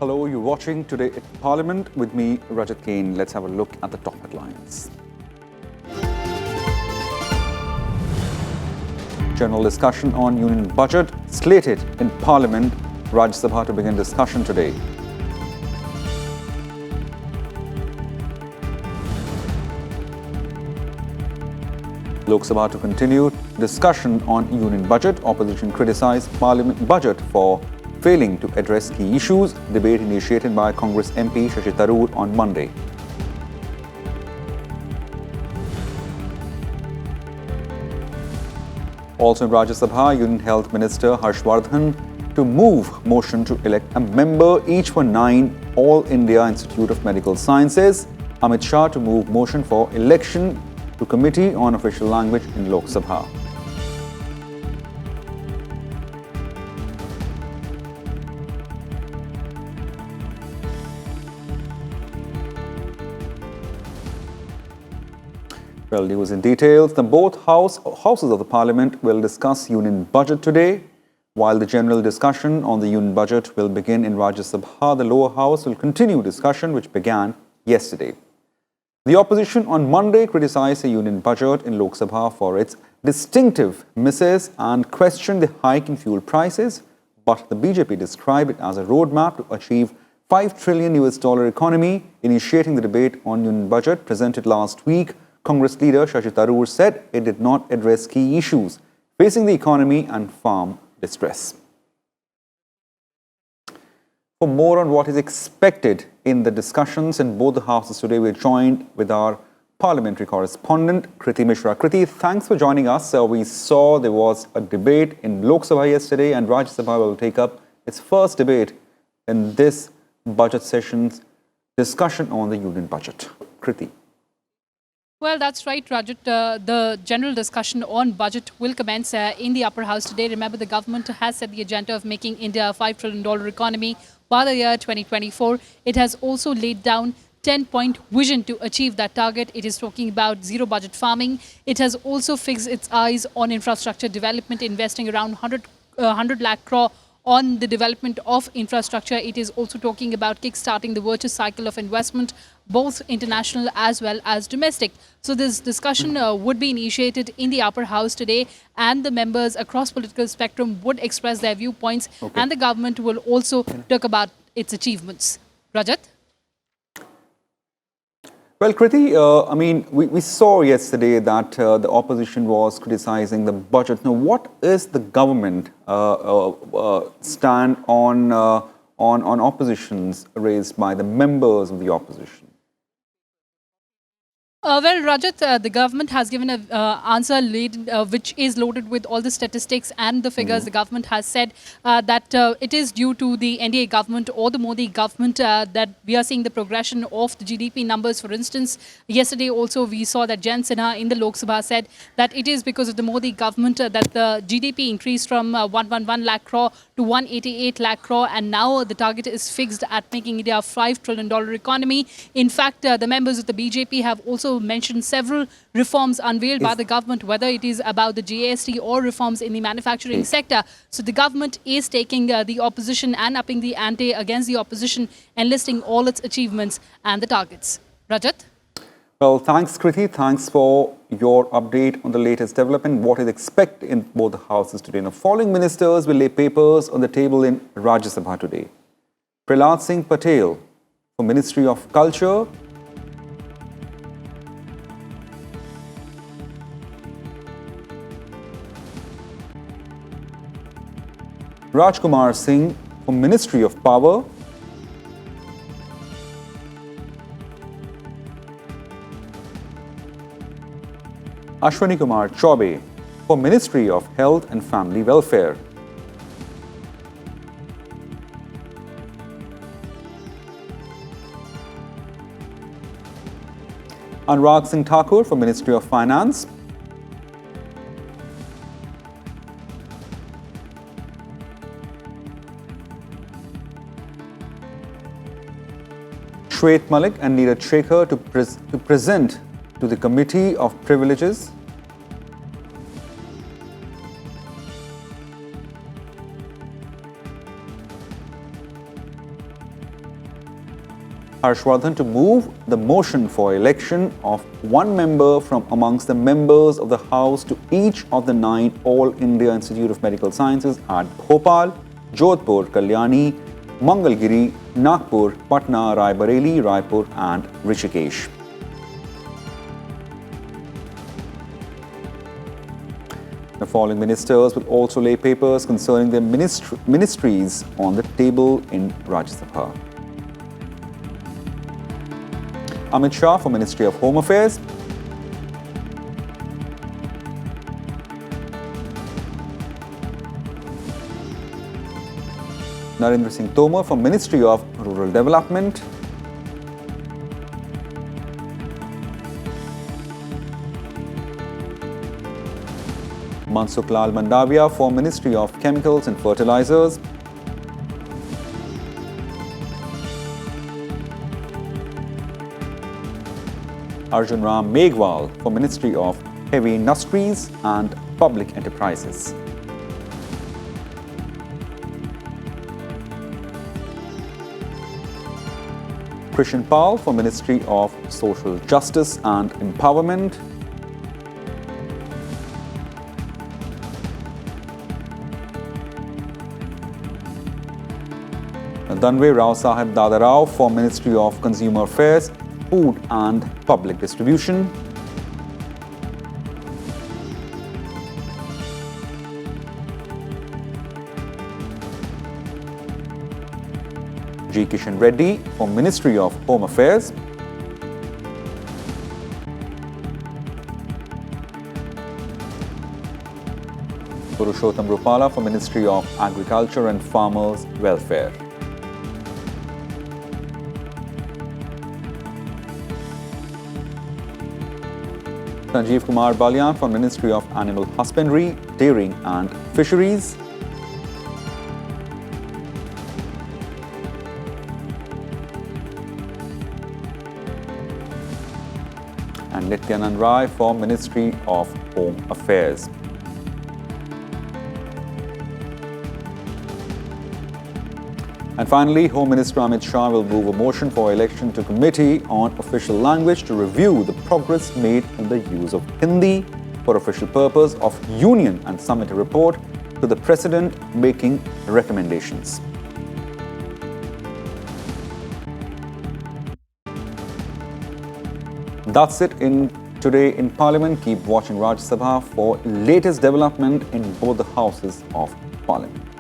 Hello, you're watching Today at Parliament with me, Rajat Kane. Let's have a look at the top headlines. General discussion on union budget slated in Parliament. Rajya Sabha to begin discussion today. Lok Sabha to continue discussion on union budget. Opposition criticized Parliament budget for failing to address key issues. Debate initiated by Congress MP Shashi Tharoor on Monday. Also in Rajya Sabha, Union Health Minister Harshvardhan to move motion to elect a member each for 9 All India Institute of Medical Sciences. Amit Shah to move motion for election to Committee on Official Language in Lok Sabha. Well, news in details. The both houses of the Parliament will discuss union budget today. While the general discussion on the union budget will begin in Rajya Sabha, the lower house will continue discussion which began yesterday. The opposition on Monday criticized the union budget in Lok Sabha for its distinctive misses and questioned the hike in fuel prices, but the BJP described it as a roadmap to achieve $5 trillion economy. Initiating the debate on union budget presented last week, Congress leader Shashi Tharoor said it did not address key issues facing the economy and farm distress. For more on what is expected in the discussions in both the houses today, we're joined with our parliamentary correspondent, Kriti Mishra. Kriti, thanks for joining us. We saw there was a debate in Lok Sabha yesterday, and Rajya Sabha will take up its first debate in this budget session's discussion on the union budget. Kriti. Well, that's right, Rajat. The general discussion on budget will commence in the upper house today. Remember, the government has set the agenda of making India a $5 trillion economy by the year 2024. It has also laid down 10-point vision to achieve that target. It is talking about zero budget farming. It has also fixed its eyes on infrastructure development, investing around 100 lakh crore on the development of infrastructure. It is also talking about kickstarting the virtuous cycle of investment, both international as well as domestic. So this discussion would be initiated in the upper house today, and the members across political spectrum would express their viewpoints, and the government will also talk about its achievements. Rajat? Well, Kriti, we saw yesterday that the opposition was criticizing the budget. Now, what is the government stand on oppositions raised by the members of the opposition? Well, Rajat, the government has given an answer which is loaded with all the statistics and the figures. The government has said that it is due to the NDA government or the Modi government that we are seeing the progression of the GDP numbers. For instance, yesterday also we saw that Jan Sinha in the Lok Sabha said that it is because of the Modi government that the GDP increased from 111 lakh crore to 188 lakh crore, and now the target is fixed at making India a $5 trillion economy. In fact, the members of the BJP have also mentioned several reforms unveiled by the government, whether it is about the GST or reforms in the manufacturing sector. So the government is taking the opposition and upping the ante against the opposition and listing all its achievements and the targets. Rajat? Well, thanks, Kriti. Thanks for your update on the latest development. What is expected in both the houses today? Now, following ministers will lay papers on the table in Rajya Sabha today. Prahlad Singh Patel for Ministry of Culture, Rajkumar Singh for Ministry of Power, Ashwani Kumar Chaubey for Ministry of Health and Family Welfare, Anurag Singh Thakur for Ministry of Finance, Shwet Malik and Neeraj Shekhar to present to the Committee of Privileges, Harshvardhan to move the motion for election of one member from amongst the members of the House to each of the 9 All India Institute of Medical Sciences at Bhopal, Jodhpur, Kalyani, Mangalgiri, Nagpur, Patna, Raebareli, Raipur and Rishikesh. The following ministers will also lay papers concerning their ministries on the table in Rajya Sabha. Amit Shah for Ministry of Home Affairs, Narendra Singh Tomar for Ministry of Rural Development, Mansukh Lal Mandavia for Ministry of Chemicals and Fertilizers, Arjun Ram Meghwal for Ministry of Heavy Industries and Public Enterprises. Krishan Pal for Ministry of Social Justice and Empowerment, Danve Rao Sahib Dadarao for Ministry of Consumer Affairs, Food and Public Distribution, G. Kishan Reddy for Ministry of Home Affairs, Purushottam Rupala for Ministry of Agriculture and Farmers Welfare. Sanjeev Kumar Balyan for Ministry of Animal Husbandry, Dairying and Fisheries, and Nityanand Rai for Ministry of Home Affairs. And finally, Home Minister Amit Shah will move a motion for election to Committee on Official Language to review the progress made in the use of Hindi for official purpose of Union and submit a report to the President making recommendations. That's it today in Parliament. Keep watching Rajya Sabha for latest development in both the houses of Parliament.